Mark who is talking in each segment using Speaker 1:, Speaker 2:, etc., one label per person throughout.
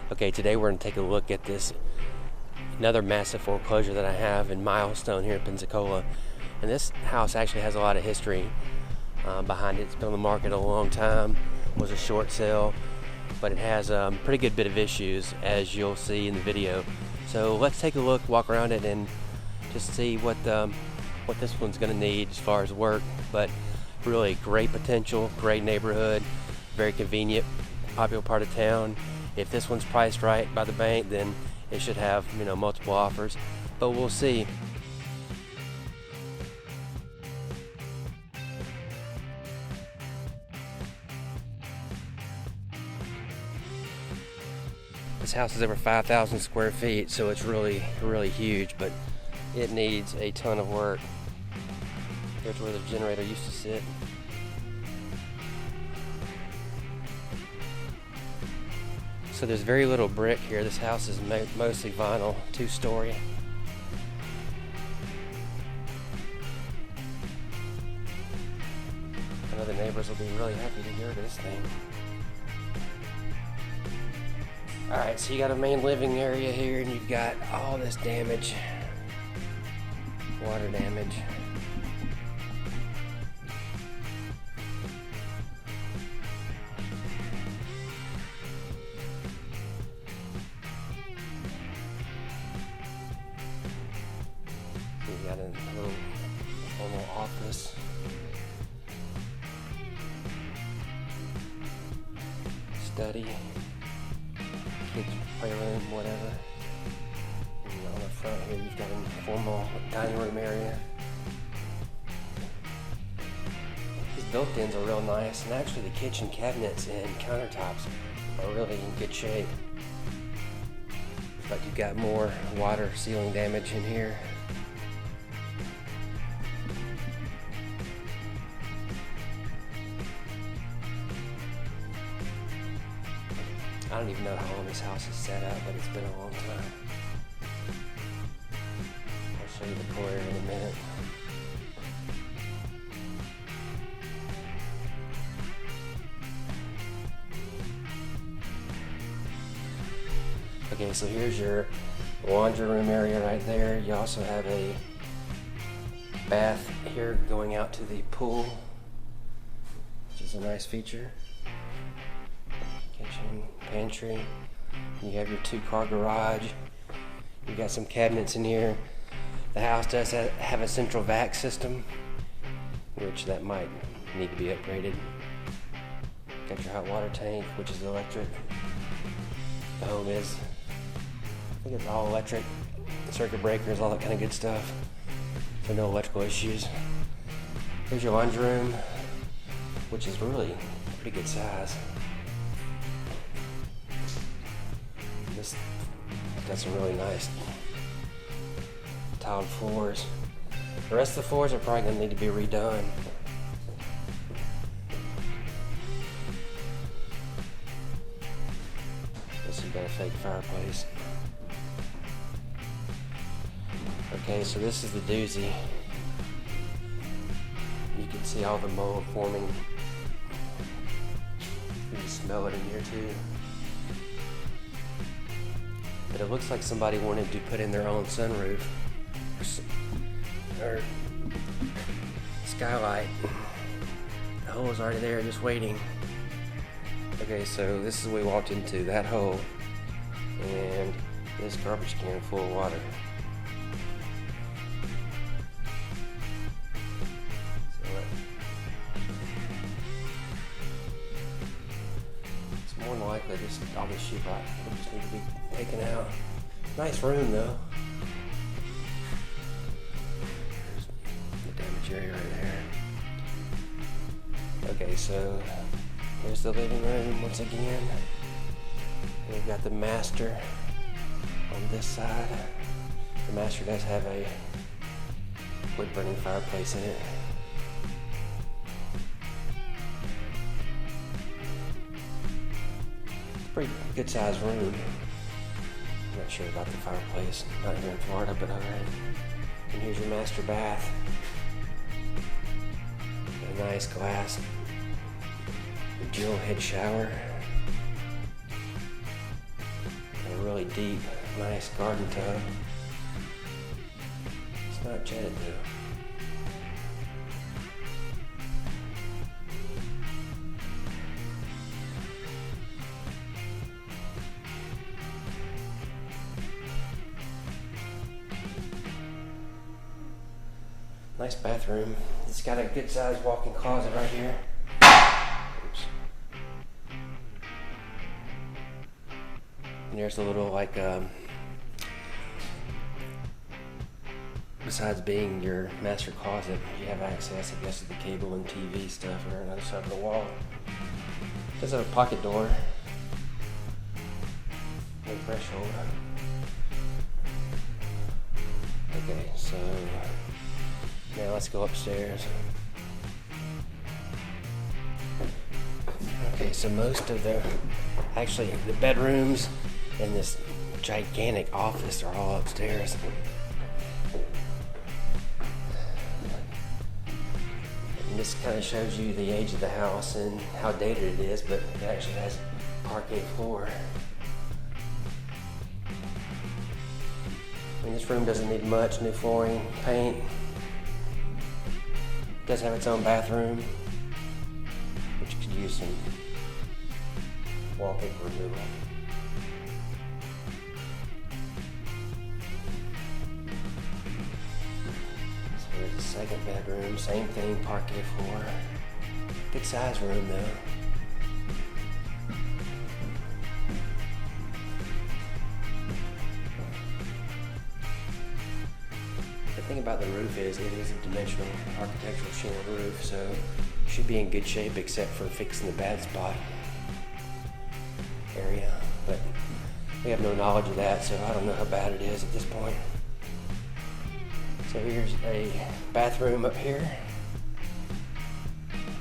Speaker 1: Okay, today we're going to take a look at this another massive foreclosure that I have in Milestone here in Pensacola. And this house actually has a lot of history behind it. It's been on the market a long time, was a short sale, but it has a pretty good bit of issues, as you'll see in the video. So let's take a look, walk around it, and just see what this one's going to need as far as work. But really great potential, great neighborhood, very convenient, popular part of town. If this one's priced right by the bank, then it should have, multiple offers, but we'll see. This house is over 5,000 square feet, so it's really, really huge, but it needs a ton of work. Here's where the generator used to sit. So there's very little brick here. This house is mostly vinyl, 2-story. I know the neighbors will be really happy to hear this thing. Alright, so you got a main living area here, and you've got all this damage. Water damage. You got a little formal office. Study. Kids' playroom, whatever. And on the front here you've got a formal dining room area. These built-ins are real nice, and actually the kitchen cabinets and countertops are really in good shape. But you've got more water ceiling damage in here. I don't even know how long this house is set up, but it's been a long time. I'll show you the core area in a minute. Okay, so here's your laundry room area right there. You also have a bath here going out to the pool, which is a nice feature. Kitchen, pantry. You have your 2-car garage. You got some cabinets in here. The house does have a central vac system, which that might need to be upgraded. Got your hot water tank, which is electric. The home is, I think it's all electric. Circuit breakers, all that kind of good stuff. So no electrical issues. Here's your laundry room, which is really pretty good size. This got some really nice tiled floors. The rest of the floors are probably going to need to be redone. Guess you got a fake fireplace. Okay, so this is the doozy. You can see all the mold forming. You can smell it in here too. But it looks like somebody wanted to put in their own sunroof or skylight. The hole is already there, just waiting. Okay, so this is what we walked into, that hole, and this garbage can full of water. More than likely, all this sheetrock will just need to be taken out. Nice room though. There's the damage area right there. Okay, so here's the living room once again. And we've got the master on this side. The master does have a wood-burning fireplace in it. Pretty good sized room. I'm not sure about the fireplace, not here in Florida, but alright. And here's your master bath. A nice glass dual head shower. deep, nice garden tub. It's not jetted though. Nice bathroom. It's got a good sized walk-in closet right here. Oops. And there's a little besides being your master closet, you have access, I guess, to the cable and TV stuff on the other side of the wall. It does have a pocket door. No threshold. Okay, so now let's go upstairs. Okay, so most of the bedrooms and this gigantic office are all upstairs. And this kind of shows you the age of the house and how dated it is, but it actually has parquet floor. I mean, this room doesn't need much, new flooring, paint. It does have its own bathroom, which could use some wallpaper removal. So there's the second bedroom, same thing, parquet floor. Good size room though. The thing about the roof is it is a dimensional architectural shingle roof, so it should be in good shape except for fixing the bad spot area. But we have no knowledge of that, so I don't know how bad it is at this point. So here's a bathroom up here.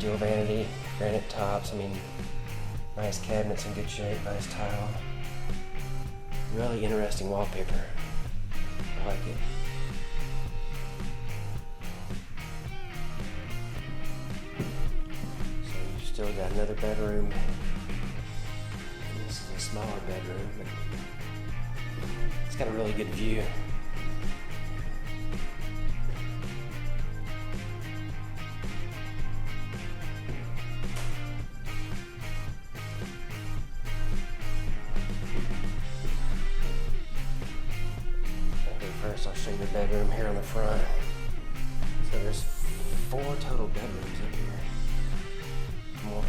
Speaker 1: Dual vanity, granite tops, I mean, nice cabinets in good shape, nice tile. Really interesting wallpaper. I like it. Still got another bedroom. And this is a smaller bedroom, but it's got a really good view. Okay, first I'll show you the bedroom here on the front. So there's 4 total bedrooms up here. More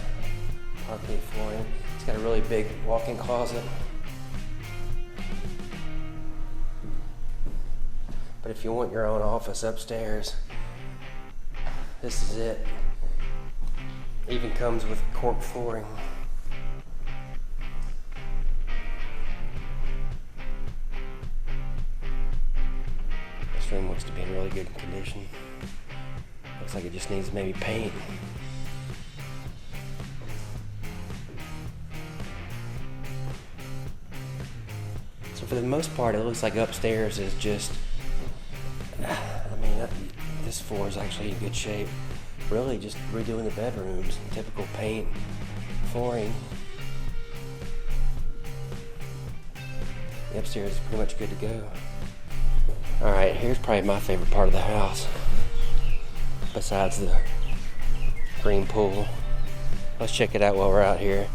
Speaker 1: parquet flooring. It's got a really big walk-in closet. But if you want your own office upstairs, this is it. Even comes with cork flooring. This room looks to be in really good condition. Looks like it just needs maybe paint. So for the most part, it looks like upstairs is just, this floor is actually in good shape. Really just redoing the bedrooms, typical paint, flooring. The upstairs is pretty much good to go. All right, here's probably my favorite part of the house, besides the green pool. Let's check it out while we're out here.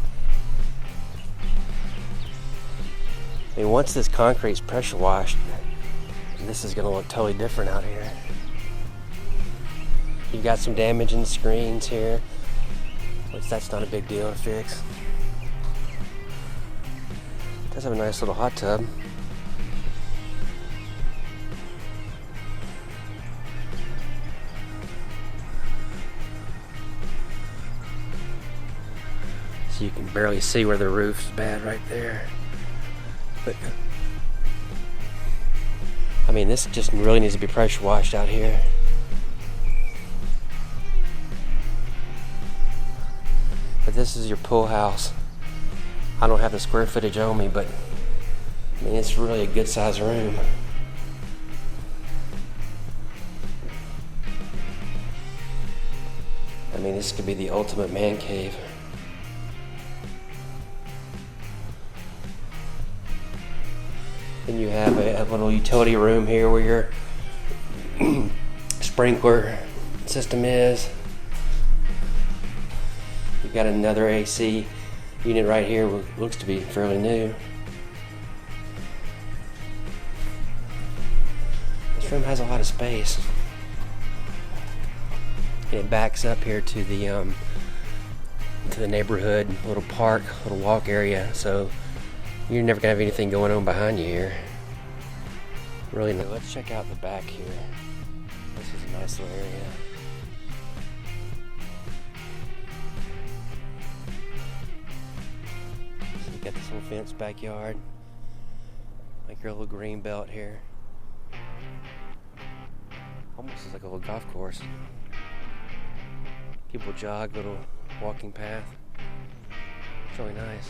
Speaker 1: I mean, once this concrete's pressure washed, this is gonna look totally different out here. You've got some damage in the screens here, which that's not a big deal to fix. It does have a nice little hot tub. So you can barely see where the roof's bad right there. But I mean, this just really needs to be pressure washed out here. But this is your pool house. I don't have the square footage on me, but I mean, it's really a good size room. I mean, this could be the ultimate man cave. Then you have a little utility room here where your sprinkler system is. You've got another AC unit right here, looks to be fairly new. This room has a lot of space. And it backs up here to the neighborhood, little park, little walk area, so you're never gonna have anything going on behind you here. Really nice. Let's check out the back here. This is a nice little area. So you got this little fenced backyard, like your little green belt here. Almost like a little golf course. People jog, little walking path. It's really nice.